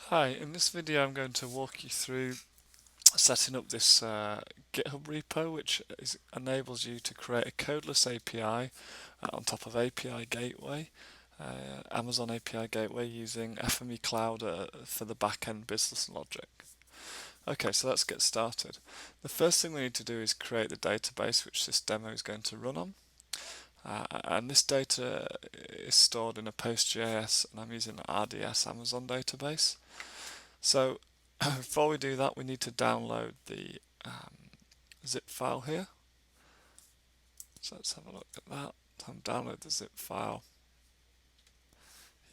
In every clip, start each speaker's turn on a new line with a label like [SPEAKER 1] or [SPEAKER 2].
[SPEAKER 1] Hi, in this video I'm going to walk you through setting up this GitHub repo which enables you to create a codeless API on top of API Gateway, Amazon API Gateway using FME Cloud for the back-end business logic. Okay, so let's get started. The first thing we need to do is create the database which this demo is going to run on. And this data is stored in a PostGIS, and I'm using an RDS Amazon database. So before we do that, we need to download the zip file here. So let's have a look at that. Download the zip file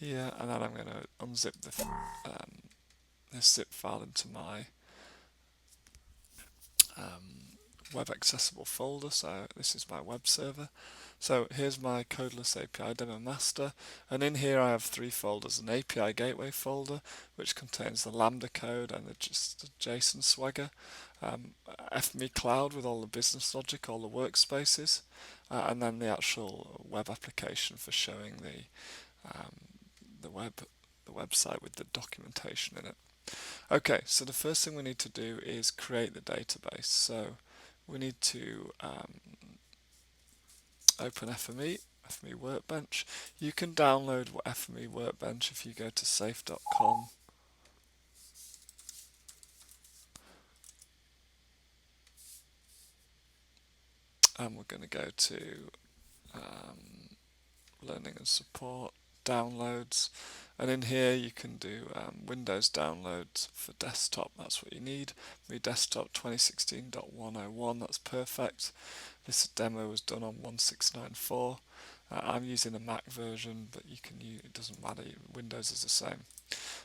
[SPEAKER 1] here, and then I'm going to unzip this zip file into my web accessible folder. So this is my web server. So here's my codeless API demo master, and in here I have three folders: an API gateway folder which contains the Lambda code and the JSON swagger, FME Cloud with all the business logic, all the workspaces, and then the actual web application for showing the website with the documentation in it. Okay, so the first thing we need to do is create the database. So we need to open FME Workbench. You can download FME Workbench if you go to safe.com. And we're going to go to Learning and Support, Downloads, and in here you can do Windows downloads for desktop. That's what you need. My desktop 2016.101, that's perfect. This demo was done on 1694. I'm using a Mac version, but you can use, it doesn't matter, Windows is the same.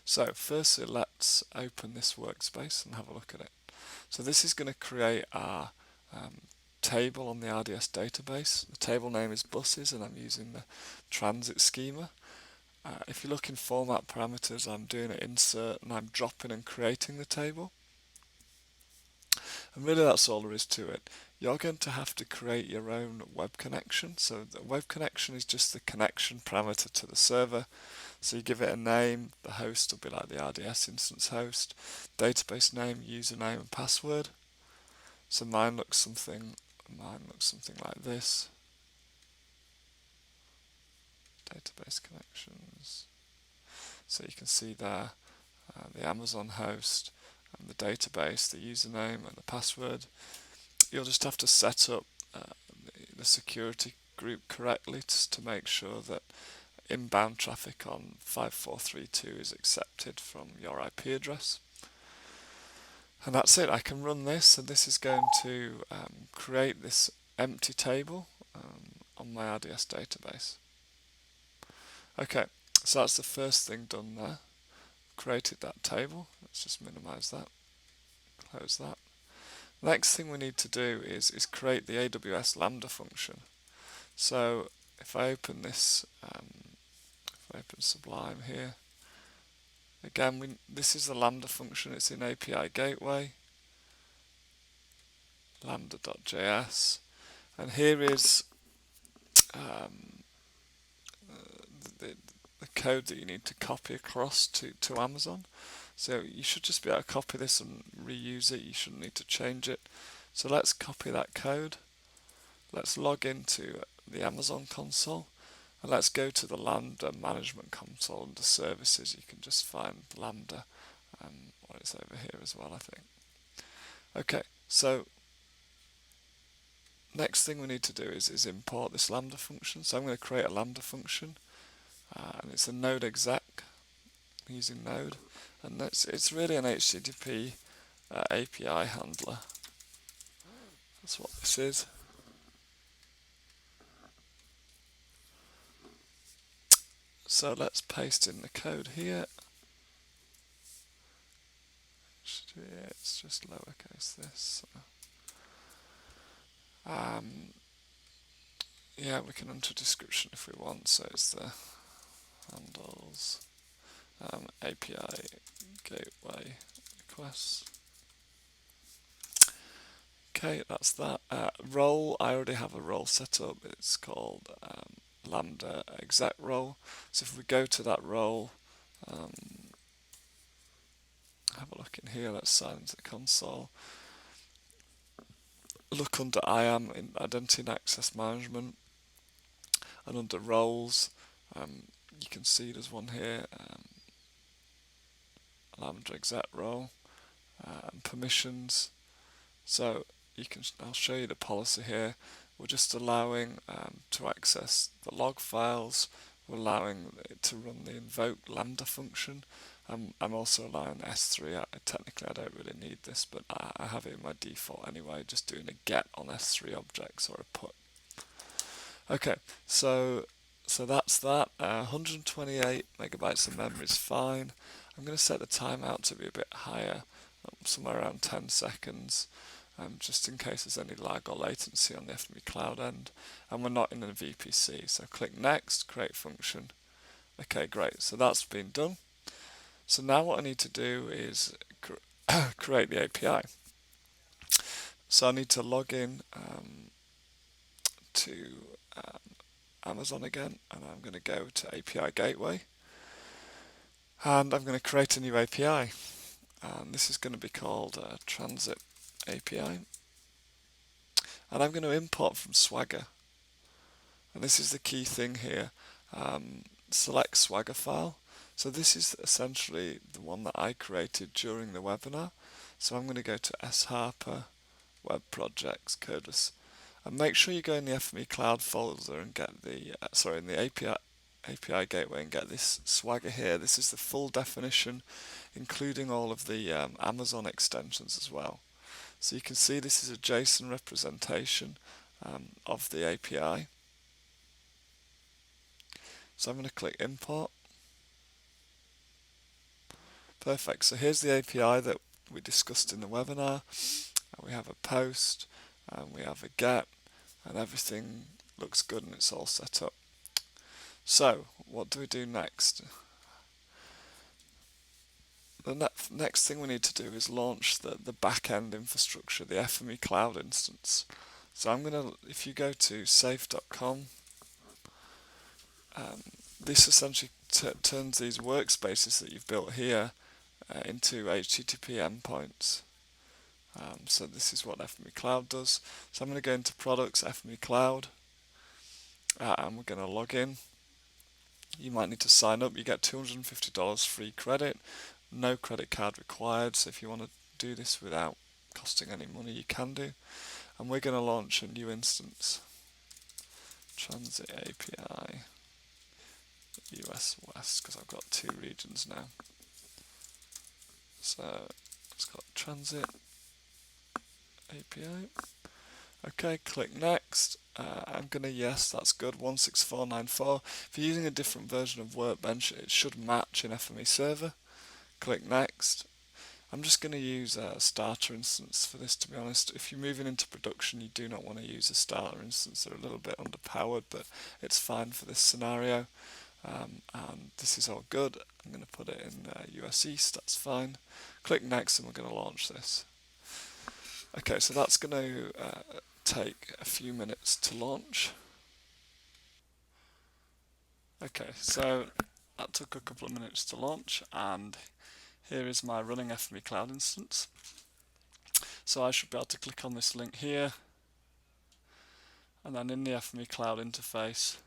[SPEAKER 1] So firstly, let's open this workspace and have a look at it. So this is going to create our table on the RDS database. The table name is buses, and I'm using the transit schema. If you look in format parameters, I'm doing an insert and I'm dropping and creating the table. And really that's all there is to it. You're going to have to create your own web connection. So the web connection is just the connection parameter to the server. So you give it a name, the host will be like the RDS instance host, database name, username and password. So mine looks something like this. Database connections. So you can see there the Amazon host and the database, the username and the password. You'll just have to set up the security group correctly to make sure that inbound traffic on 5432 is accepted from your IP address. And that's it. I can run this, and this is going to create this empty table on my RDS database. Okay, so that's the first thing done there. Created that table. Let's just minimize that, close that. Next thing we need to do is create the AWS Lambda function. So if I open this, if I open Sublime here, again this is the Lambda function. It's in API Gateway, lambda.js, and here is the code that you need to copy across to Amazon. So you should just be able to copy this and reuse it. You shouldn't need to change it. So let's copy that code. Let's log into the Amazon console, and let's go to the Lambda management console under services. You can just find Lambda, or it's over here as well, I think. Okay, so next thing we need to do is import this Lambda function. So I'm going to create a Lambda function, and it's a node exec using node, and it's really an HTTP API handler. That's what this is. So let's paste in the code here. It's just lowercase this. Yeah, we can enter description if we want. So it's the handles API gateway requests. Okay, that's that. Role, I already have a role set up. It's called Lambda exec role. So if we go to that role, have a look in here. Let's sign into the console. Look under IAM in Identity and Access Management, and under Roles, you can see there's one here, Lambda exec role, and permissions. So I'll show you the policy here. We're just allowing to access the log files. We're allowing it to run the invoke Lambda function. I'm also allowing S3. Technically, I don't really need this, but I have it in my default anyway, just doing a get on S3 objects or a put. Okay, so that's that. 128 megabytes of memory is fine. I'm going to set the timeout to be a bit higher, somewhere around 10 seconds, just in case there's any lag or latency on the FME Cloud end. And we're not in a VPC, so click Next, Create Function. Okay, great. So that's been done. So now what I need to do is create the API. So I need to log in to Amazon again, and I'm going to go to API Gateway, and I'm going to create a new API, and this is going to be called Transit API, and I'm going to import from Swagger, and this is the key thing here. Select Swagger file. So this is essentially the one that I created during the webinar. So I'm going to go to sharper web projects codeless, and make sure you go in the FME Cloud folder and get the in the API Gateway and get this Swagger here. This is the full definition, including all of the Amazon extensions as well. So you can see this is a JSON representation of the API. So I'm going to click Import. Perfect. So here's the API that we discussed in the webinar. We have a post, and we have a get, and everything looks good and it's all set up. So what do we do next? The next thing we need to do is launch the back-end infrastructure, the FME Cloud instance. So I'm going to, if you go to safe.com, this essentially turns these workspaces that you've built here into HTTP endpoints. So this is what FME Cloud does. So I'm going to go into Products, FME Cloud, and we're going to log in. You might need to sign up. You get $250 free credit, no credit card required. So if you want to do this without costing any money, you can do. And we're going to launch a new instance. Transit API US West, because I've got two regions now. So it's got Transit API. Okay, click Next. I'm going to yes, that's good, 16494. If you're using a different version of Workbench, it should match in FME Server. Click Next. I'm just going to use a starter instance for this, to be honest. If you're moving into production, you do not want to use a starter instance. They're a little bit underpowered, but it's fine for this scenario. And this is all good. I'm going to put it in US East, that's fine. Click Next and we're going to launch this. Okay, so that's going to take a few minutes to launch. Okay, so that took a couple of minutes to launch, and here is my running FME Cloud instance. So I should be able to click on this link here, and then in the FME Cloud interface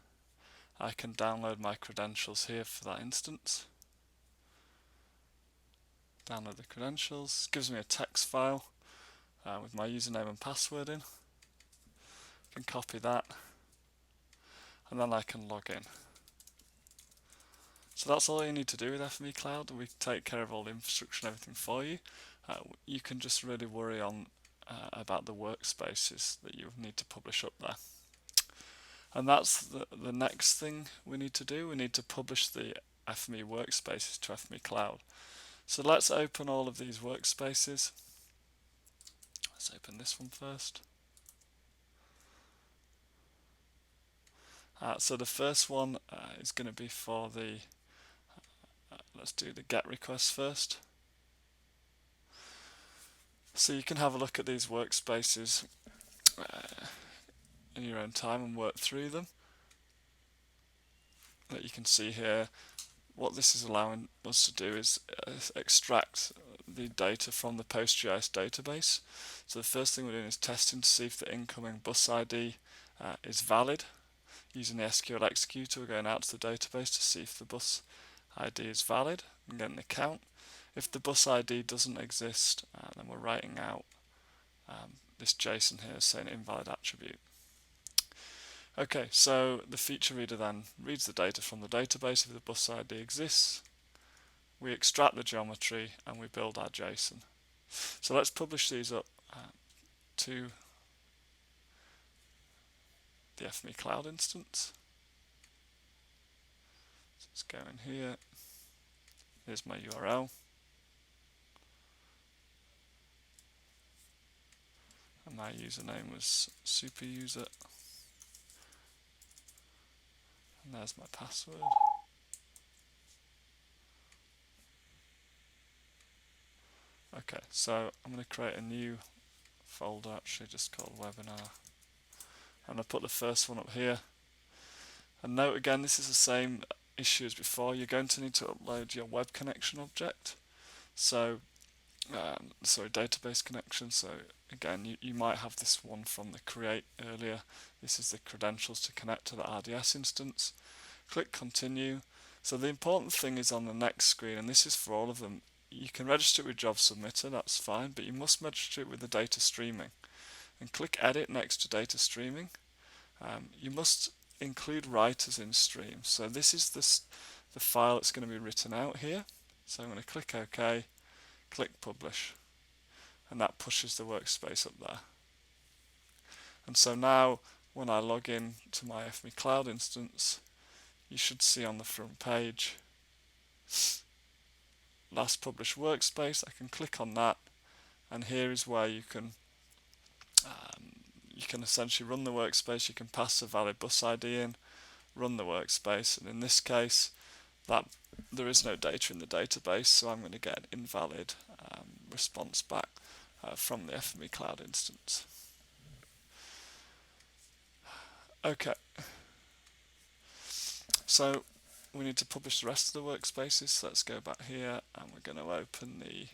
[SPEAKER 1] I can download my credentials here for that instance. Download the credentials, gives me a text file with my username and password in. I can copy that, and then I can log in. So that's all you need to do with FME Cloud. We take care of all the infrastructure and everything for you. You can just really worry on about the workspaces that you need to publish up there. And that's the next thing we need to do. We need to publish the FME workspaces to FME Cloud. So let's open all of these workspaces. Let's open this one first. So the first one is going to be for the, let's do the GET request first. So you can have a look at these workspaces in your own time and work through them. But you can see here what this is allowing us to do is extract the data from the PostGIS database. So the first thing we're doing is testing to see if the incoming bus ID is valid. Using the SQL executor, we're going out to the database to see if the bus ID is valid and getting the count. If the bus ID doesn't exist, then we're writing out this JSON here saying invalid attribute. Okay, so the feature reader then reads the data from the database if the bus ID exists. We extract the geometry and we build our JSON. So let's publish these up to the FME Cloud instance. So let's go in here. Here's my URL. And my username was superuser. And there's my password. Okay, so I'm going to create a new folder actually just called webinar. I'm going to put the first one up here. And note again, this is the same issue as before. You're going to need to upload your web connection object. So, database connection. So again, you might have this one from the create earlier. This is the credentials to connect to the RDS instance. Click continue. So the important thing is on the next screen, and this is for all of them. You can register it with job submitter, that's fine, but you must register it with the data streaming. And click edit next to data streaming. You must include writers in stream. So this is the file that's going to be written out here. So I'm going to click OK, click publish, and that pushes the workspace up there. And so now when I log in to my FME Cloud instance, you should see on the front page last published workspace. I can click on that, and here is where you can essentially run the workspace. You can pass a valid bus ID in, run the workspace, and in this case that there is no data in the database, so I'm going to get an invalid response back from the FME Cloud instance. Okay, so we need to publish the rest of the workspaces, so let's go back here and we're going to open the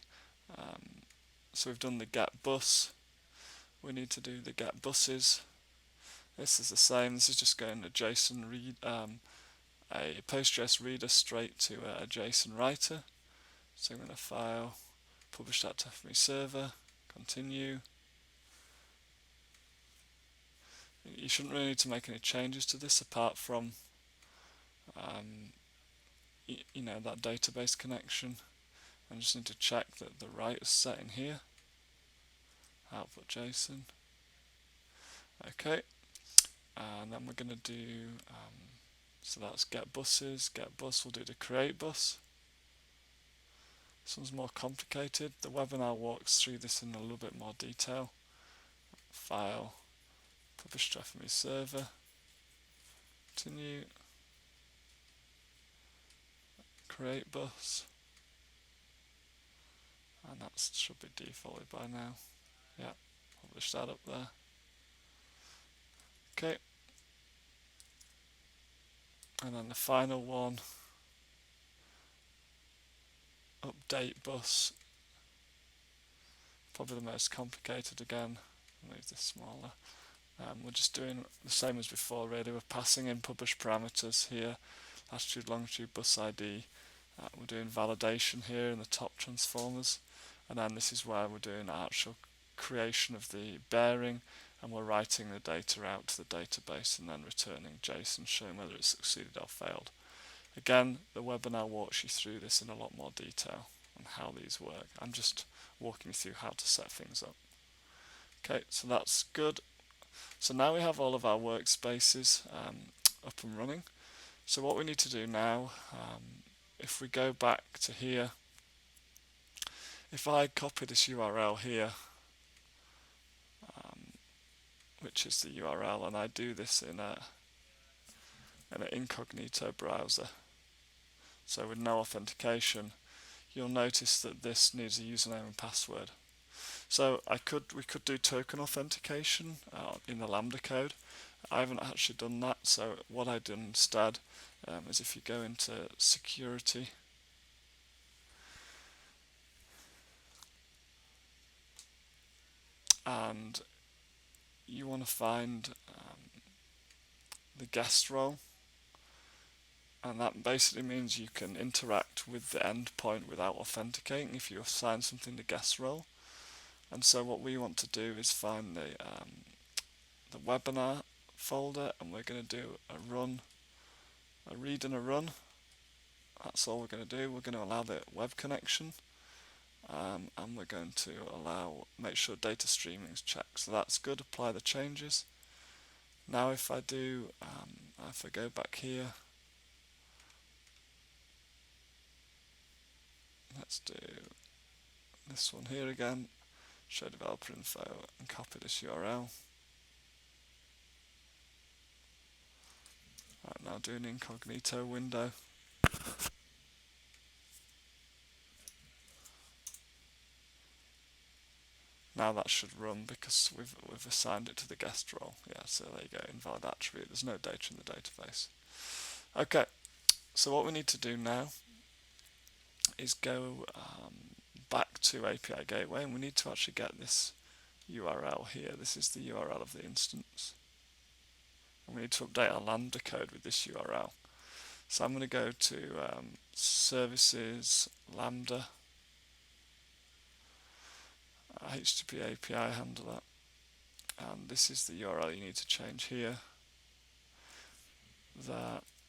[SPEAKER 1] so we've done the get bus. We need to do the get buses. This is the same. This is just going to JSON read a Postgres reader straight to a JSON writer. So I'm going to file, publish that to FME server, continue. You shouldn't really need to make any changes to this apart from that database connection. I just need to check that the write is set in here. Output JSON. Okay, and then we're going to do so that's get buses, get bus. We'll do the create bus. This one's more complicated. The webinar walks through this in a little bit more detail. File, publish to FME server, continue, create bus, and that should be defaulted by now. Yeah, publish that up there. Okay, and then the final one, update bus, probably the most complicated again. I'll move this smaller. We're just doing the same as before really. We're passing in published parameters here, latitude, longitude, bus ID. We're doing validation here in the top transformers, and then this is where we're doing actual creation of the bearing, and we're writing the data out to the database and then returning JSON showing whether it succeeded or failed. Again, the webinar walks you through this in a lot more detail on how these work. I'm just walking you through how to set things up. Okay, so that's good. So now we have all of our workspaces up and running. So what we need to do now, if we go back to here, if I copy this URL here, which is the URL, and I do this in an incognito browser, so with no authentication, you'll notice that this needs a username and password. So we could do token authentication in the Lambda code. I haven't actually done that, so what I do instead is if you go into security, and you want to find the guest role, and that basically means you can interact with the endpoint without authenticating if you assign something to guest role. And so what we want to do is find the webinar folder, and we're going to do a read and a run. That's all we're going to do. We're going to allow the web connection, and we're going to make sure data streaming is checked. So that's good. Apply the changes. Now if I go back here, let's do this one here again, show developer info, and copy this URL. Right, now do an incognito window. Now that should run because we've assigned it to the guest role. Yeah, so there you go, invalid attribute. There's no data in the database. Okay, so what we need to do now is go back to API Gateway, and we need to actually get this URL here. This is the URL of the instance. And we need to update our Lambda code with this URL. So I'm going to go to Services, Lambda, HTTP API handler, and this is the URL you need to change here.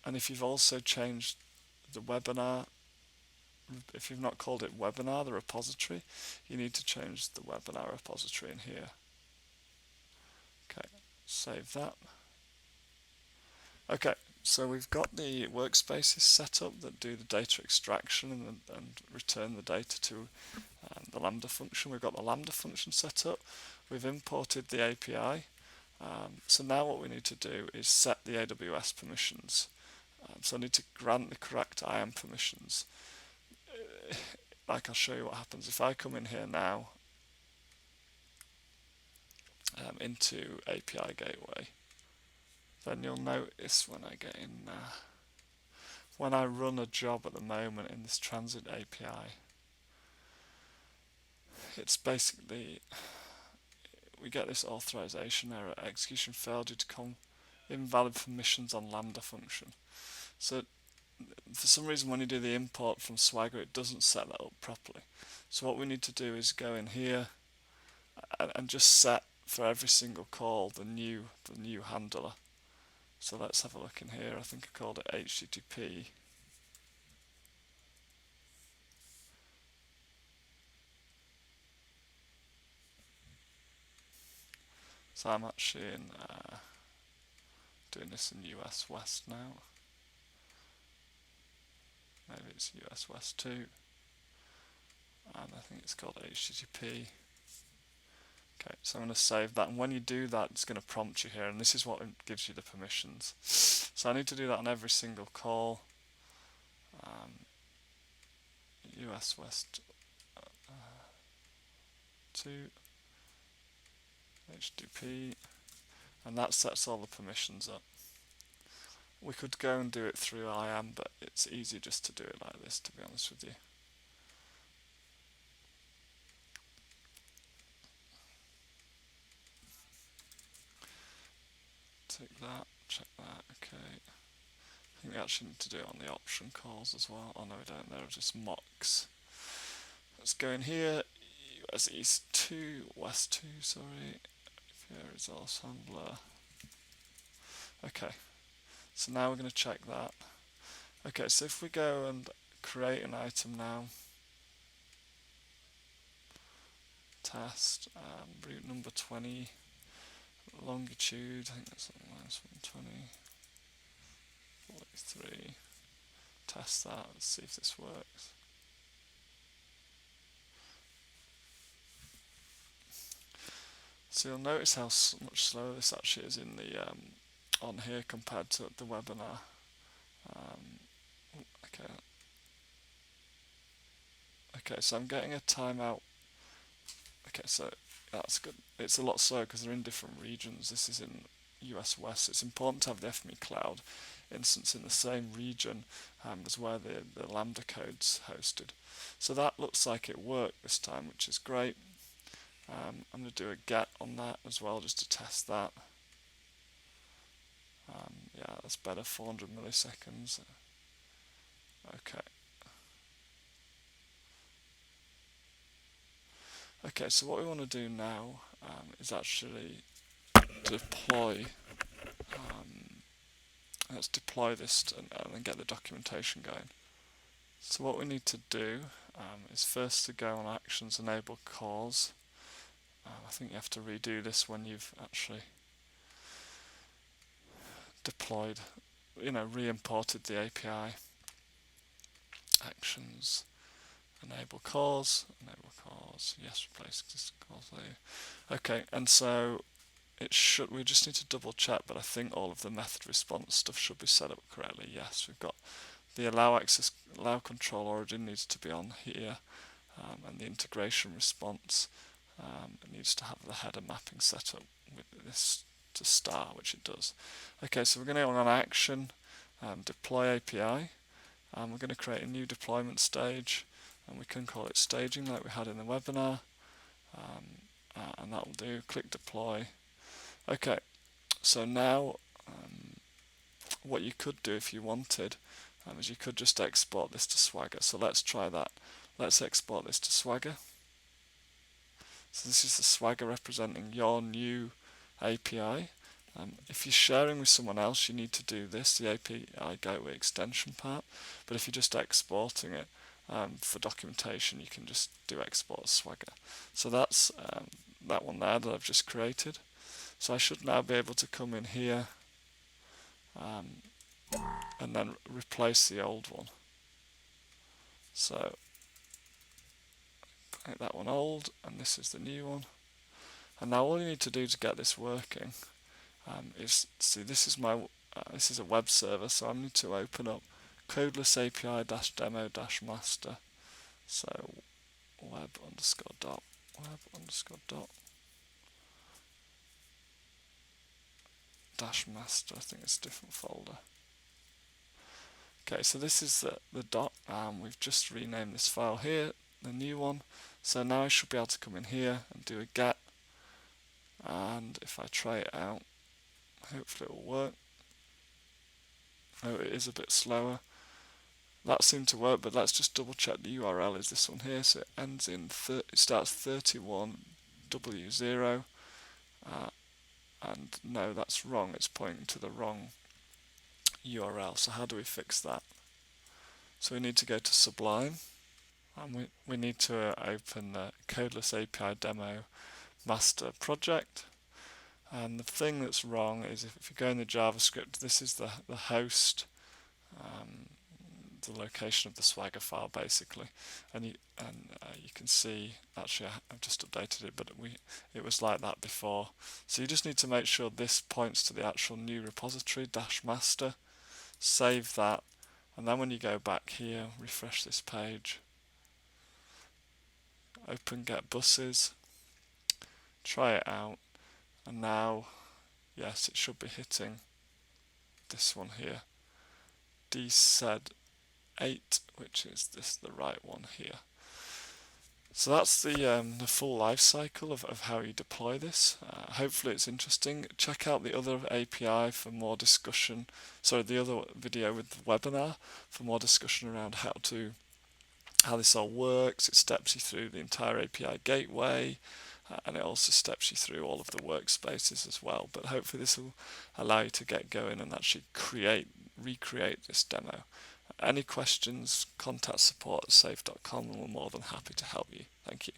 [SPEAKER 1] And if you've also changed the webinar, if you've not called it webinar, the repository, you need to change the webinar repository in here. Okay, save that. Okay, so we've got the workspaces set up that do the data extraction and return the data to the Lambda function. We've got the Lambda function set up. We've imported the API. So now what we need to do is set the AWS permissions. So I need to grant the correct IAM permissions. Like I'll show you what happens if I come in here now into API Gateway. Then you'll notice when I get in when I run a job at the moment in this transit API, it's basically, we get this authorization error, execution failed due to invalid permissions on Lambda function. So for some reason when you do the import from Swagger, it doesn't set that up properly. So what we need to do is go in here and just set for every single call the new handler. So let's have a look in here. I think I called it HTTP. So I'm actually doing this in US West now. Maybe it's US West 2. And I think it's called HTTP. Okay, so I'm going to save that, and when you do that, it's going to prompt you here, and this is what gives you the permissions. So I need to do that on every single call. US West 2, HTTP, and that sets all the permissions up. We could go and do it through IAM, but it's easier just to do it like this, to be honest with you. Tick that, check that, okay. I think we actually need to do it on the option calls as well. Oh no, we don't, they're just mocks. Let's go in here, US East 2, West 2, sorry. Here is resource handler. Okay, so now we're going to check that. Okay, so if we go and create an item now, test, route number 20, longitude, I think that's -120, 43, test that, let's see if this works. So you'll notice how much slower this actually is in the on here compared to the webinar. Okay, so I'm getting a timeout. Okay, so that's good. It's a lot slower because they're in different regions. This is in US West. It's important to have the FME Cloud instance in the same region as where the Lambda code's hosted. So that looks like it worked this time, which is great. I'm going to do a get on that as well just to test that. Yeah, that's better, 400 milliseconds. Okay. Okay, so what we want to do now is actually deploy. Let's deploy this and then get the documentation going. So what we need to do is first to go on actions enable calls. I think you have to redo this when you've actually deployed, re-imported the API. Actions enable calls, yes, replace existing calls there. Okay, and so we just need to double check, but I think all of the method response stuff should be set up correctly. Yes, we've got the allow control origin needs to be on here, and the integration response it needs to have the header mapping set up with this to star, which it does. Okay, so we're going to go on action, deploy API, and we're going to create a new deployment stage, and we can call it staging like we had in the webinar, and that will do. Click deploy. Okay, so now what you could do if you wanted is you could just export this to Swagger. So let's try that. Let's export this to Swagger. So this is the Swagger representing your new API. If you're sharing with someone else, you need to do this, the API gateway extension part. But if you're just exporting it for documentation, you can just do export as Swagger. So that's that one there that I've just created. So I should now be able to come in here and then replace the old one. So make that one old, and this is the new one. And now all you need to do to get this working is, see, this is my this is a web server, so I need to open up codeless API-demo-master. So web underscore dot dash master. I think it's a different folder. Okay, so this is the dot. We've just renamed this file here, the new one. So now I should be able to come in here and do a get. And if I try it out, hopefully it will work. Oh, it is a bit slower. That seemed to work, but let's just double check the URL is this one here. So it ends in it starts 31W0, and no, that's wrong. It's pointing to the wrong URL. So how do we fix that? So we need to go to Sublime, and we need to open the codeless API demo master project. And the thing that's wrong is if you go in the JavaScript, this is the host, the location of the Swagger file basically, and you can see, actually I've just updated it, but it was like that before. So you just need to make sure this points to the actual new repository -master, save that, and then when you go back here, refresh this page, open get buses, try it out, and now yes, it should be hitting this one here, DZ8, which is the right one here. So that's the full life cycle of how you deploy this. Hopefully it's interesting. Check out the other API for more discussion, the other video with the webinar for more discussion around how this all works. It steps you through the entire API gateway, and it also steps you through all of the workspaces as well. But hopefully this will allow you to get going and actually recreate this demo. Any questions, contact support@safe.com, and we're more than happy to help you. Thank you.